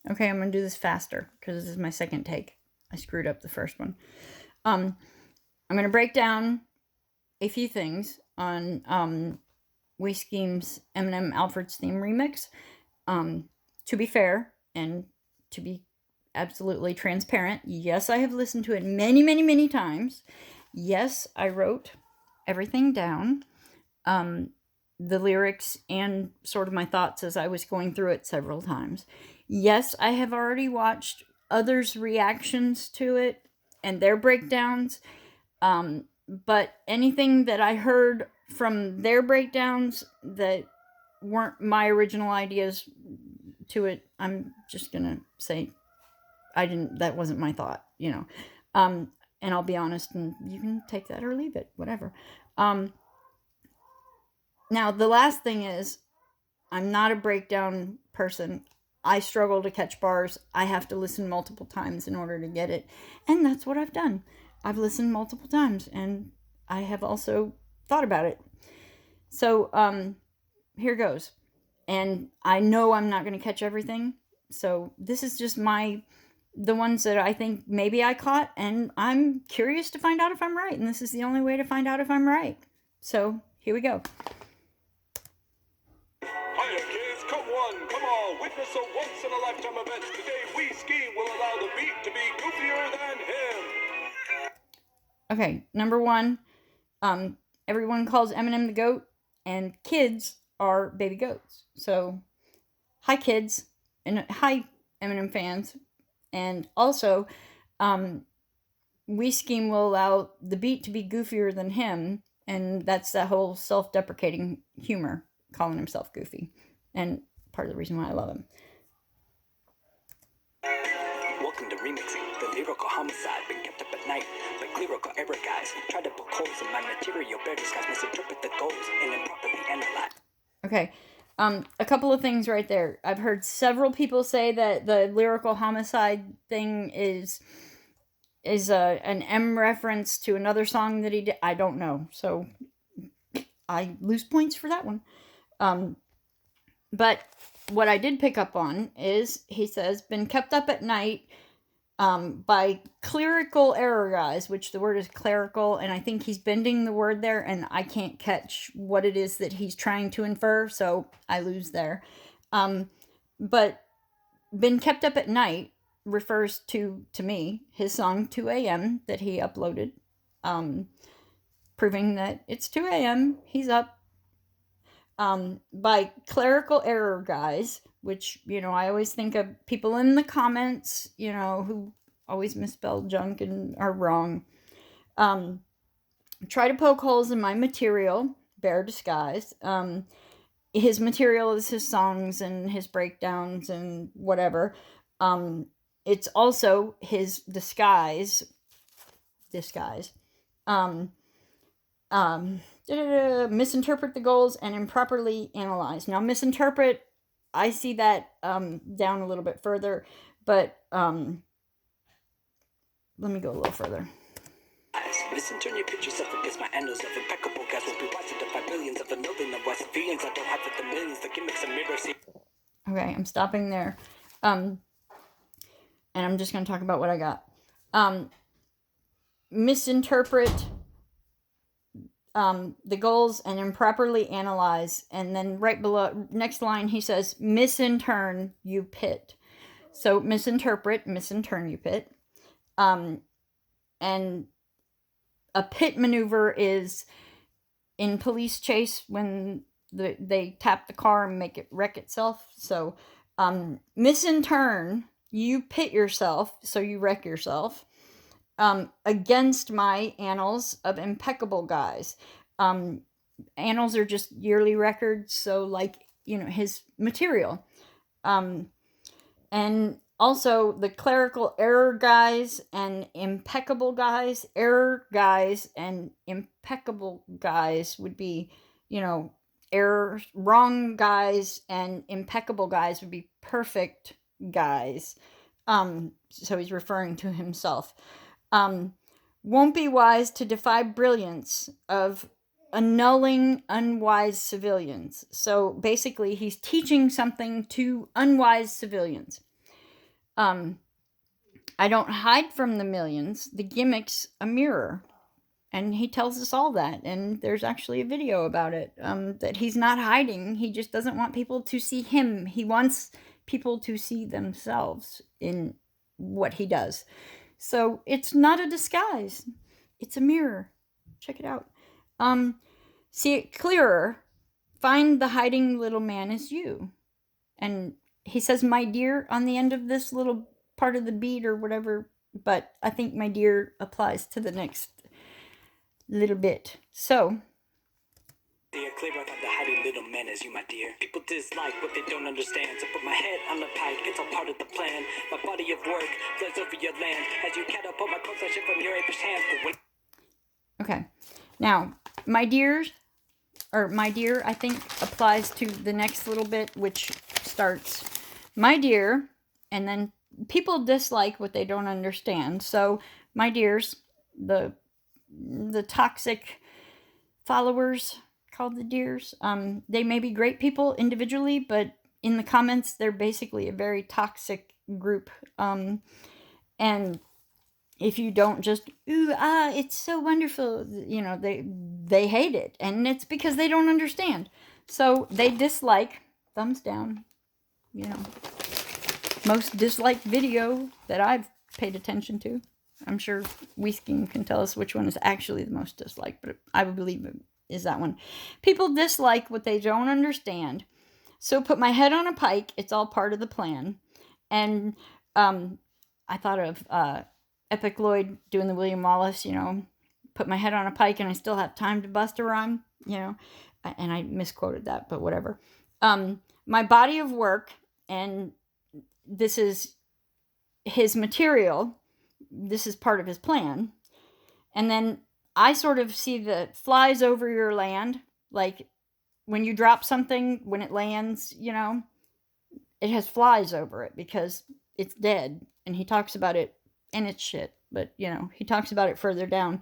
Okay, I'm going to do this faster because this is my second take. I screwed up the first one. I'm going to break down a few things on Skeem's Eminem Alfred's theme remix. To be fair and to be absolutely transparent, yes, I have listened to it many, many, many times. Yes, I wrote everything down. The lyrics and sort of my thoughts as I was going through it several times. Yes, I have already watched others' reactions to it and their breakdowns. But anything that I heard from their breakdowns that weren't my original ideas to it, I'm just gonna say that wasn't my thought, and I'll be honest, and you can take that or leave it, whatever. Now the last thing is, I'm not a breakdown person. I struggle to catch bars. I have to listen multiple times in order to get it. And that's what I've done. I've listened multiple times and I have also thought about it. So here goes. And I know I'm not going to catch everything. So this is just the ones that I think maybe I caught, and I'm curious to find out if I'm right. And this is the only way to find out if I'm right. So here we go. Hiya kids, come on, come all, witness a once-in-a-lifetime event. Today we Skeem will allow the beat to be goofier than him. Okay, number one, everyone calls Eminem the GOAT, and kids are baby goats. So, hi kids, and hi Eminem fans. And also, Skeem will allow the beat to be goofier than him, and that's that whole self-deprecating humor, calling himself goofy, and part of the reason why I love him. Welcome to remixing the lyrical homicide, been kept up at night by lyrical error guys. Try to poke holes in my material, bear disguise, misinterpret the goals, and improperly analyze. Okay, a couple of things right there. I've heard several people say that the lyrical homicide thing is an M reference to another song that he did. I don't know, so I lose points for that one. But what I did pick up on is he says, been kept up at night by clerical error guys, which the word is clerical, and I think he's bending the word there, and I can't catch what it is that he's trying to infer, so I lose there. But been kept up at night refers to me, his song 2 a.m. that he uploaded, proving that it's 2 a.m., he's up. By clerical error guys, which, I always think of people in the comments, who always misspell junk and are wrong. Try to poke holes in my material, bare disguise. His material is his songs and his breakdowns and whatever. It's also his disguise. Misinterpret the goals and improperly analyze. Now, misinterpret, I see that down a little bit further, but let me go a little further. Listen, turn your pictures up against my annals of impeccable guys. Will be watching the 5 millions of the million of West feelings I don't have with the millions. The gimmicks and mirrors. Okay, I'm stopping there. And I'm just going to talk about what I got. Misinterpret the goals and improperly analyze, and then right below, next line, he says, misinturn, you pit. So misinterpret, misinturn, you pit. And a pit maneuver is in Police Chase when they tap the car and make it wreck itself. So misinturn, you pit yourself, so you wreck yourself. Against my annals of impeccable guys. Annals are just yearly records, so his material. And also the clerical error guys and impeccable guys. Error guys and impeccable guys would be, error, wrong guys, and impeccable guys would be perfect guys. So he's referring to himself. Won't be wise to defy brilliance of annulling unwise civilians. So basically, he's teaching something to unwise civilians. I don't hide from the millions. The gimmick's a mirror. And he tells us all that. And there's actually a video about it, that he's not hiding. He just doesn't want people to see him. He wants people to see themselves in what he does. So it's not a disguise. It's a mirror. Check it out. See it clearer. Find the hiding little man is you. And he says, my dear, on the end of this little part of the beat or whatever. But I think my dear applies to the next little bit. So, Dear, clear out the hiding little man as you, my dear. People dislike what they don't understand. So put my head on the pike, it's all part of the plan. My body of work flies over your land as you catapult my clothes shit from your apron hands. But when okay. Now, my dear, I think applies to the next little bit, which starts, my dear, and then people dislike what they don't understand. So, my dears, the toxic followers called the deers, they may be great people individually, but in the comments they're basically a very toxic group, and if you don't just it's so wonderful, they hate it, and it's because they don't understand. So they dislike, thumbs down, most disliked video that I've paid attention to. I'm sure Skeem can tell us which one is actually the most disliked, but I would believe it is that one. People dislike what they don't understand. So put my head on a pike. It's all part of the plan. And I thought of Epic Lloyd doing the William Wallace, put my head on a pike and I still have time to bust a rhyme, and I misquoted that, but whatever. My body of work, and this is his material. This is part of his plan. And then I sort of see the flies over your land, like when you drop something, when it lands, it has flies over it because it's dead. And he talks about it, and it's shit, but he talks about it further down.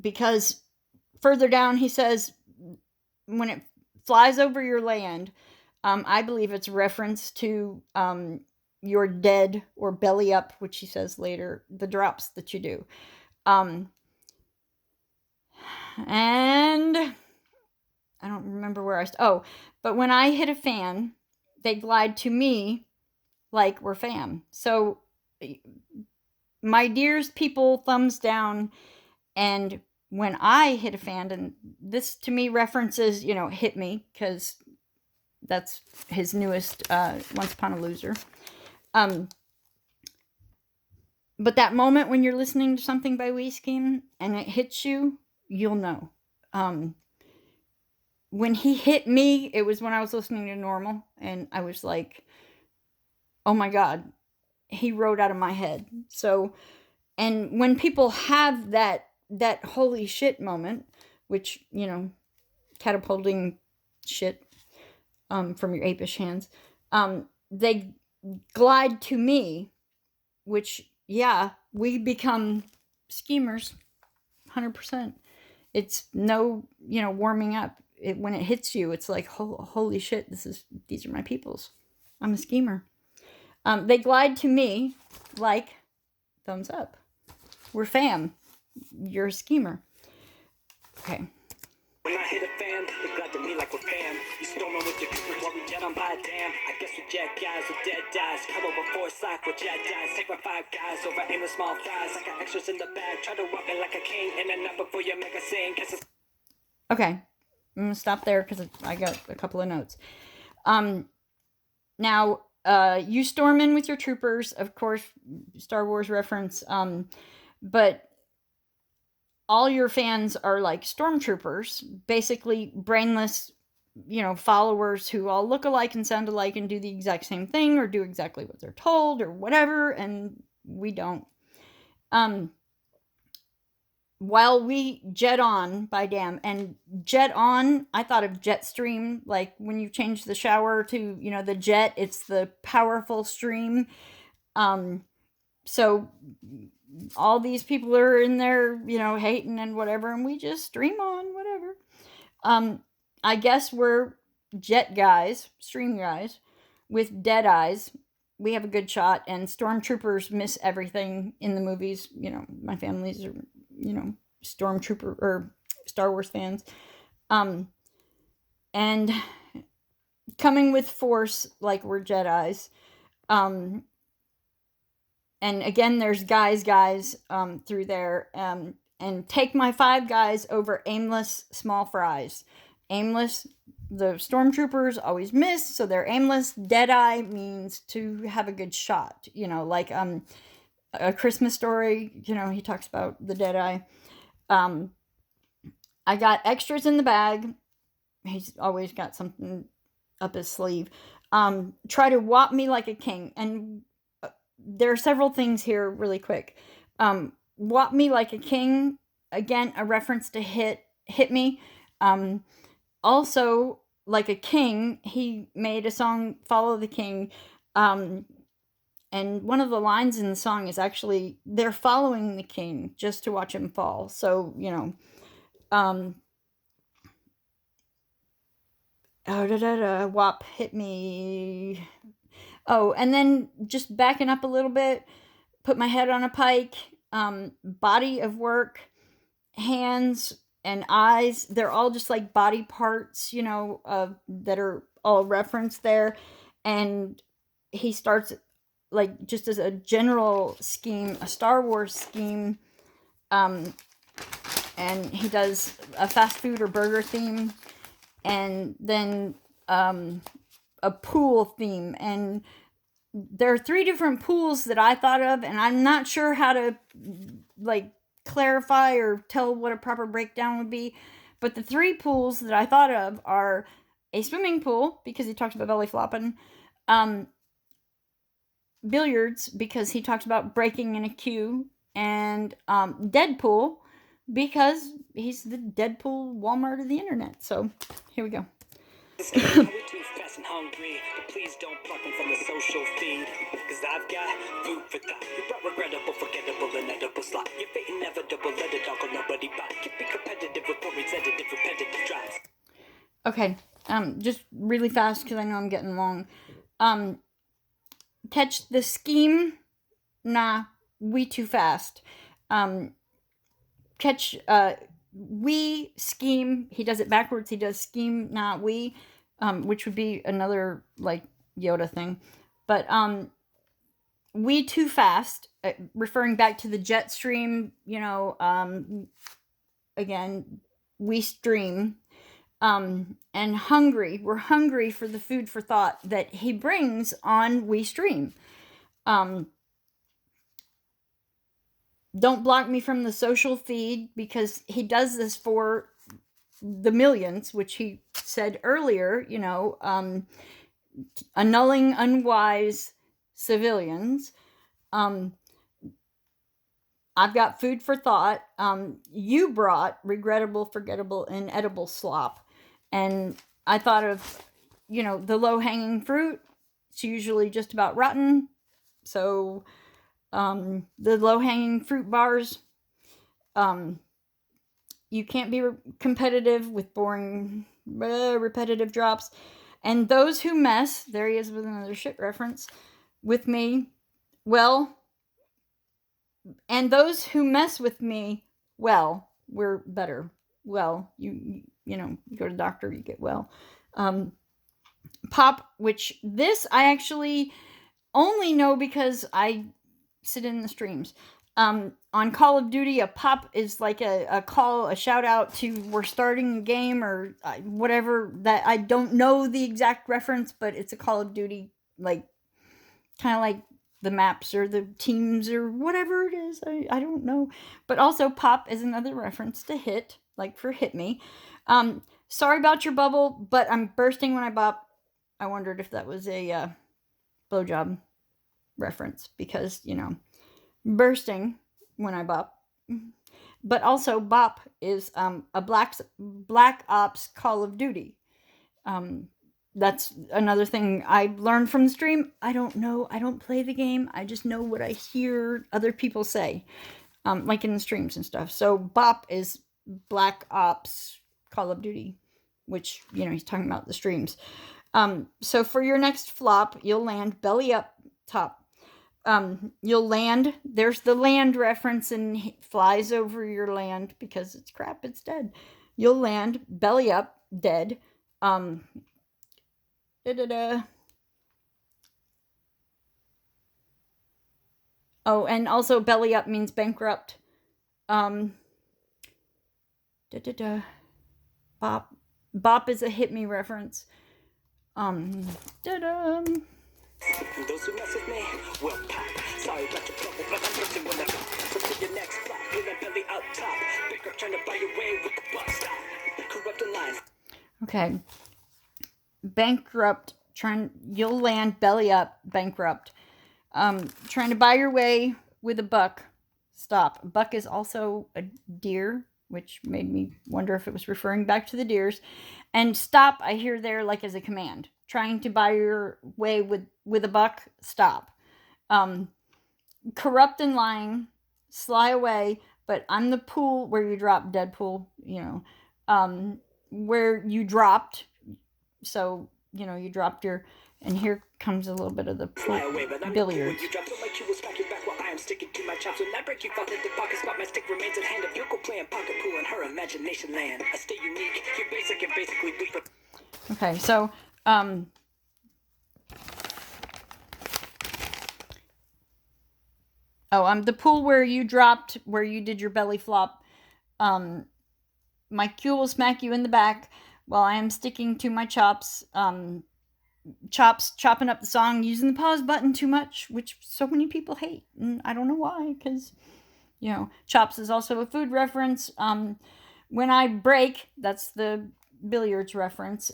Because further down he says, when it flies over your land, I believe it's reference to your dead or belly up, which he says later, the drops that you do. And I don't remember where but when I hit a fan, they glide to me like we're fam. So my dears, people, thumbs down. And when I hit a fan, and this to me references, hit me, because that's his newest Once Upon a Loser. But that moment when you're listening to something by Skeem and it hits you, you'll know. When he hit me, it was when I was listening to Normal, and I was like, oh my God, he wrote out of my head. So, and when people have that holy shit moment, which, catapulting shit from your apish hands, they glide to me, which, we become schemers, 100%. It's no, warming up. When it hits you, it's like, holy shit, these are my peoples. I'm a schemer. They glide to me like, thumbs up. We're fam. You're a schemer. Okay. when I hit a fan, they glad to me like we're fam. You storming with your troopers while we jet on by, damn. I guess we're jet guys with dead dies. Come over for a slack with jet dies. Take my 5 guys over aimless small fries. I got extras in the bag. Try to walk me like a king. And enough before you make a scene. Okay. I'm going to stop there because I got a couple of notes. Now, you storm in with your troopers, of course, Star Wars reference, but all your fans are like stormtroopers, basically brainless, followers who all look alike and sound alike and do the exact same thing or do exactly what they're told or whatever, and we don't. While we jet on by damn, and jet on, I thought of jet stream, like when you change the shower to, the jet, it's the powerful stream. So all these people are in there, hating and whatever, and we just stream on, whatever. I guess we're jet guys, stream guys, with dead eyes, we have a good shot, and stormtroopers miss everything in the movies. You know, my family's are, you know, stormtrooper or Star Wars fans. And coming with force like we're Jedis. And again, there's guys through there. And take my 5 guys over aimless small fries. Aimless, the stormtroopers always miss, so they're aimless. Deadeye means to have a good shot. You know, like A Christmas Story, you know, he talks about the Deadeye. I got extras in the bag. He's always got something up his sleeve. Try to whop me like a king. And there are several things here really quick. Whop me like a king, again, a reference to hit me. Also, like a king, he made a song, Follow the King. And one of the lines in the song is actually, they're following the king just to watch him fall. So, you know, whop, hit me. Oh, and then just backing up a little bit, put my head on a pike, body of work, hands and eyes, they're all just like body parts, you know, that are all referenced there. And he starts like just as a general scheme, a Star Wars scheme, and he does a fast food or burger theme, and then a pool theme. And there are 3 different pools that I thought of, and I'm not sure how to like clarify or tell what a proper breakdown would be. But the 3 pools that I thought of are a swimming pool, because he talks about belly flopping, billiards, because he talks about breaking in a queue, and Deadpool, because he's the Deadpool Walmart of the internet. So here we go. We're too fast and hungry, but please don't pluck them from the social feed. Cause I've got food for thought. You brought regrettable, forgettable, inedible slot. Your fate inevitable, let it doggle nobody buy. Keep it competitive with boring, sedative, repetitive drives. Okay, just really fast because I know I'm getting long. Catch the Skeem, nah, we too fast. Catch we Skeem, he does it backwards, he does Skeem, not we, which would be another like Yoda thing. But we too fast, referring back to the jet stream, you know, again, we stream. And hungry, we're hungry for the food for thought that he brings on We Stream. Don't block me from the social feed, because he does this for the millions, which he said earlier, you know, annulling unwise civilians. I've got food for thought. You brought regrettable, forgettable, inedible slop. And I thought of, you know, the low-hanging fruit. It's usually just about rotten. So the low-hanging fruit bars, you can't be competitive with boring, repetitive drops. And those who mess, there he is with another shit reference, with me, well, and those who mess with me, well, we're better. Well, you know, you go to the doctor, you get well. Pop, which this I actually only know because I sit in the streams. On Call of Duty, a pop is like a call, a shout out to we're starting a game or whatever. That I don't know the exact reference, but it's a Call of Duty, like kind of like the maps or the teams or whatever it is. I don't know. But also pop is another reference to hit, like for hit me. Sorry about your bubble, but I'm bursting when I bop. I wondered if that was a blowjob reference, because, you know, bursting when I bop. But also bop is a Black Ops Call of Duty. That's another thing I learned from the stream. I don't know. I don't play the game. I just know what I hear other people say, like in the streams and stuff. So bop is Black Ops Call of Duty, which, you know, he's talking about the streams. So for your next flop, you'll land belly up top. You'll land. There's the land reference, and he flies over your land because it's crap. It's dead. You'll land belly up, dead. Da da da. Oh, and also belly up means bankrupt. Da da da. Bop. Bop is a hit me reference. Da da. Those who mess with me will pop. Sorry about your trouble, but I'm pushing when I go. So to your next flop, with that belly up top. Pick up, trying to buy your way with the buck stop. Corrupting lines. Okay. Bankrupt. You'll land belly up, bankrupt. Trying to buy your way with a buck. Stop. A buck is also a deer, which made me wonder if it was referring back to the deers. And stop, I hear there like as a command. Trying to buy your way with a buck, stop. Corrupt and lying, sly away, but I'm the pool where you drop, Deadpool, where you dropped. So, you dropped your, and here comes a little bit of the billiards. You drop like you will smack your back while I am sticking to my chops. When I break you fall into pocket spot, my stick remains at hand. If you go playing pocket pool in her imagination land, I stay unique. You're basic and basically weak. Okay, so I'm the pool where you dropped, where you did your belly flop. My cue will smack you in the back while I am sticking to my chops. Chopping up the song, using the pause button too much, which so many people hate, and I don't know why, because chops is also a food reference. When I break, that's the billiards reference.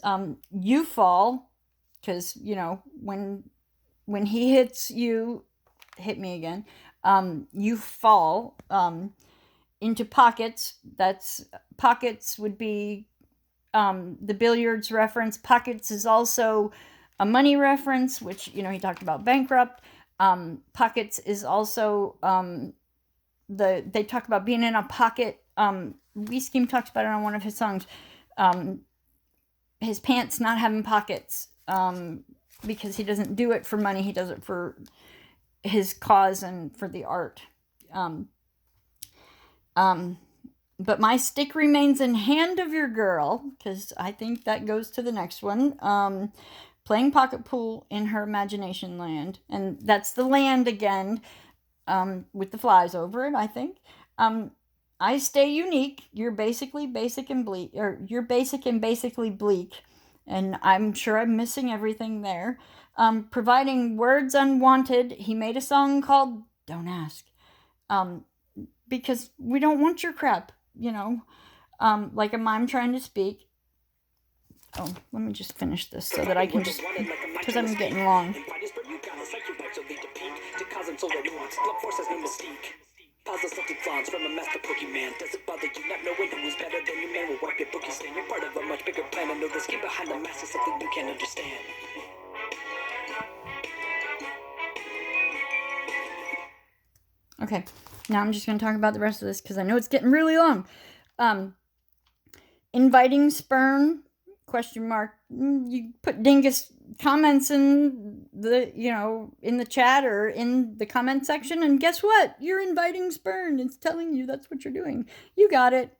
You fall, because when he hits you, hit me again. You fall into pockets. Pockets would be the billiards reference. Pockets is also a money reference, which he talked about bankrupt. Pockets is also they talk about being in a pocket. Skeem talks about it on one of his songs. His pants not having pockets, because he doesn't do it for money. He does it for his cause and for the art. But my stick remains in hand of your girl, because I think that goes to the next one. Playing pocket pool in her imagination land. And that's the land again, with the flies over it, I think. I stay unique. You're basically basic and bleak. Or you're basic and basically bleak. And I'm sure I'm missing everything there. Providing words unwanted. He made a song called Don't Ask. Because we don't want your crap. Like a mime trying to speak. Oh, let me just finish this so that I can just, because I'm getting long. Positive flaws from a master Pokemon. Does it bother you not knowing who is better than you, man? Will work at bookie stand. You're part of a much bigger plan. I know the scheme behind the mask is something you can't understand. Okay, now I'm just going to talk about the rest of this because I know it's getting really long. Inviting spurn, question mark. You put dingus comments in the, in the chat or in the comment section, and guess what? You're inviting spurn. It's telling you that's what you're doing. You got it.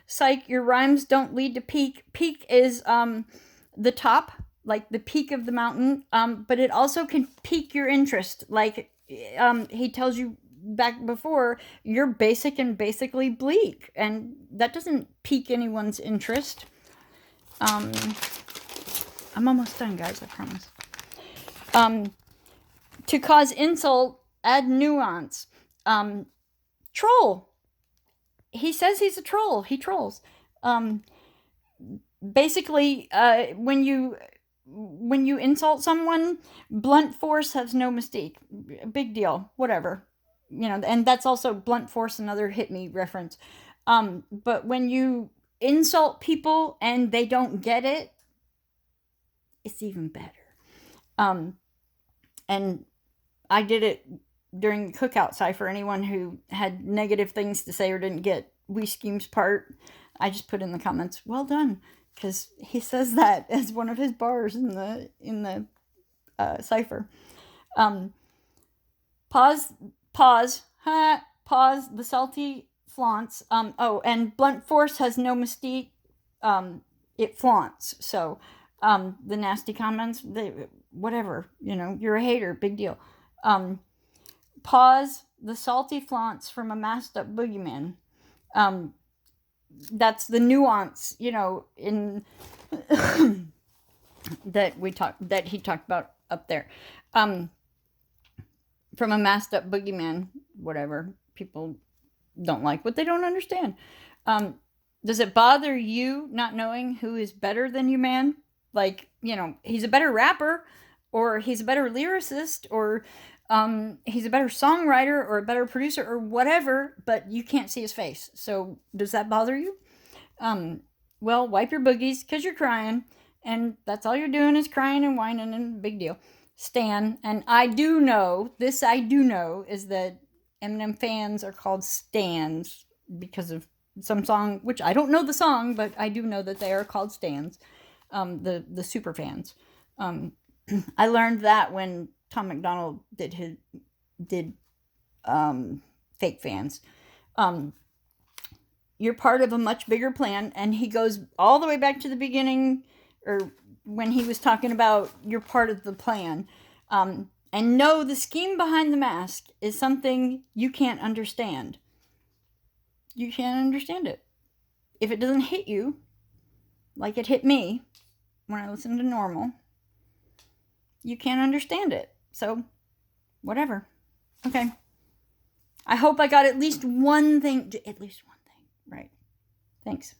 Psych, your rhymes don't lead to peak. Peak is the top, like the peak of the mountain, but it also can pique your interest. Like he tells you back before, you're basic and basically bleak, and that doesn't pique anyone's interest. I'm almost done, guys, I promise. To cause insult, add nuance. Troll. He says he's a troll. He trolls. Basically, when you insult someone, blunt force has no mystique. Big deal. Whatever. And that's also blunt force, another hit me reference. But when you insult people and they don't get it, it's even better. And I did it during the cookout cipher. Anyone who had negative things to say or didn't get Skeem's part, I just put in the comments, well done, because he says that as one of his bars in the cipher. Pause, pause, pause the salty flaunts. Oh, and blunt force has no mystique. It flaunts. So, the nasty comments, whatever, you're a hater, big deal. Pause the salty flaunts from a masked up boogeyman. That's the nuance, in that he talked about up there. From a masked up boogeyman, whatever. People don't like what they don't understand. Does it bother you not knowing who is better than you, man? Like, he's a better rapper, or he's a better lyricist, or he's a better songwriter, or a better producer, or whatever, but you can't see his face. So does that bother you? Well, wipe your boogies, because you're crying, and that's all you're doing is crying and whining, and big deal. Stan, and I do know is that Eminem fans are called stans because of some song, which I don't know the song, but I do know that they are called stans, the super fans. I learned that when Tom McDonald did fake fans. You're part of a much bigger plan, and he goes all the way back to the beginning, or when he was talking about you're part of the plan. And no, the scheme behind the mask is something you can't understand. You can't understand it. If it doesn't hit you, like it hit me when I listened to Normal, you can't understand it. So, whatever. Okay. I hope I got at least one thing right. Thanks.